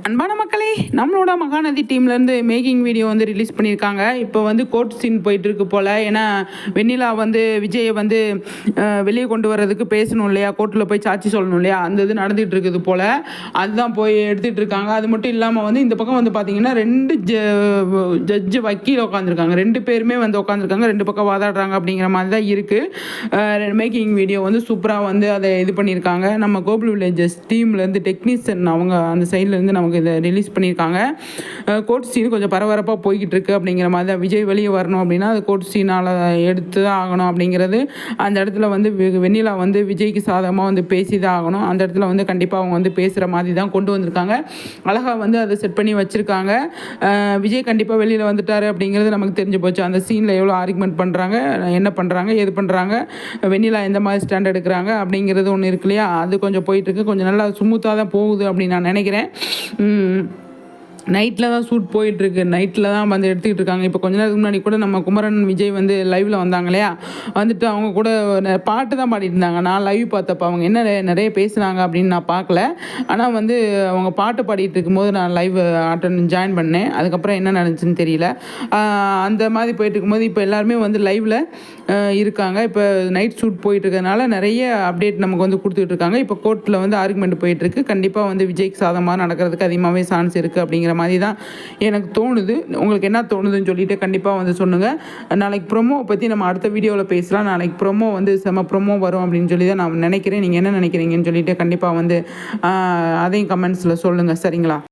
அன்பான மக்களே, நம்மளோட மகாநதி டீம்லேருந்து மேக்கிங் வீடியோ வந்து ரிலீஸ் பண்ணியிருக்காங்க. இப்போ வந்து கோர்ட் சீன் போயிட்டுருக்கு போல். ஏன்னா வெண்ணிலா வந்து விஜயை வந்து வெளியே கொண்டு வர்றதுக்கு பேசணும் இல்லையா, கோர்ட்டில் போய் சாட்சி சொல்லணும் இல்லையா, அந்த இது நடந்துகிட்டு இருக்குது போல். அதுதான் போய் எடுத்துகிட்டு இருக்காங்க. அது மட்டும் இல்லாமல் வந்து இந்த பக்கம் வந்து பார்த்தீங்கன்னா 2 ஜட்ஜு வக்கீல் உட்காந்துருக்காங்க. 2 பேருமே வந்து உட்காந்துருக்காங்க. 2 பக்கம் வாதாடுறாங்க அப்படிங்கிற மாதிரி தான் இருக்குது. மேக்கிங் வீடியோ வந்து சூப்பராக வந்து அதை இது பண்ணியிருக்காங்க. நம்ம கோகுல் வில்லேஜஸ் டீம்லேருந்து டெக்னீஷியன் அவங்க அந்த சைட்லேருந்து நமக்கு இதை ரிலீஸ் பண்ணியிருக்காங்க. கோர்ட் சீன் கொஞ்சம் பரபரப்பாக போய்கிட்டு இருக்குது அப்படிங்கிற மாதிரி தான். விஜய் வெளியே வரணும் அப்படின்னா அது கோர்ட் சீனால் எடுத்து தான் ஆகணும் அப்படிங்கிறது. அந்த இடத்துல வந்து வெண்ணிலா வந்து விஜய்க்கு சாதகமாக வந்து பேசி தான் ஆகணும். அந்த இடத்துல வந்து கண்டிப்பாக அவங்க வந்து பேசுகிற மாதிரி தான் கொண்டு வந்திருக்காங்க. அழகாக வந்து அதை செட் பண்ணி வச்சுருக்காங்க. விஜய் கண்டிப்பாக வெளியில் வந்துட்டார் அப்படிங்கிறது நமக்கு தெரிஞ்சு போச்சு. அந்த சீனில் எவ்வளோ ஆர்குமெண்ட் பண்ணுறாங்க, என்ன பண்ணுறாங்க, எது பண்ணுறாங்க, வெண்ணிலா எந்த மாதிரி ஸ்டாண்ட் எடுக்கிறாங்க அப்படிங்கிறது ஒன்று இருக்கு இல்லையா, அது கொஞ்சம் போயிட்டுருக்கு. கொஞ்சம் நல்லா ஸ்மூத்தாக தான் போகுது அப்படின்னு நான் நினைக்கிறேன். நைட்டில் தான் ஷூட் போயிட்டுருக்கு. நைட்டில் தான் வந்து எடுத்துக்கிட்டு இருக்காங்க. இப்போ கொஞ்ச நேரத்துக்கு முன்னாடி கூட நம்ம குமரன் விஜய் வந்து லைவில் வந்தாங்க இல்லையா, வந்துட்டு அவங்க கூட பாட்டு தான் பாடிட்டு இருந்தாங்க. நான் லைவ் பார்த்தப்போ அவங்க என்ன நிறைய பேசுனாங்க அப்படின்னு நான் பார்க்கல. ஆனால் வந்து அவங்க பாட்டு பாடிட்டு இருக்கும்போது நான் லைவ் ஜாயின் பண்ணேன். அதுக்கப்புறம் என்ன நடந்துச்சுன்னு தெரியல. அந்த மாதிரி போயிட்டு இருக்கும்போது இப்போ எல்லாருமே வந்து லைவில் இருக்காங்க. இப்போ நைட் ஷூட் போயிட்டு இருக்கிறதுனால நிறைய அப்டேட் நமக்கு வந்து கொடுத்துட்டு இருக்காங்க. இப்போ கோர்ட்டில் வந்து ஆர்குமெண்ட் போயிட்டுருக்கு. கண்டிப்பாக வந்து விஜய்க்கு சாதமாக நடக்கிறதுக்கு அதிகமாகவே சான்ஸ் இருக்குது அப்படிங்கிற மாதிரி தான் எனக்கு தோணுது. உங்களுக்கு என்ன தோணுதுன்னு சொல்லிட்டு கண்டிப்பாக வந்து சொல்லுங்கள். நாளைக்கு ப்ரொமோ பற்றி நம்ம அடுத்த வீடியோவில் பேசலாம். நாளைக்கு ப்ரொமோ வந்து செம ப்ரொமோ வரும் அப்படின்னு சொல்லி தான் நான் நினைக்கிறேன். நீங்கள் என்ன நினைக்கிறீங்கன்னு சொல்லிட்டு கண்டிப்பாக வந்து அதையும் கமெண்ட்ஸில் சொல்லுங்கள். சரிங்களா?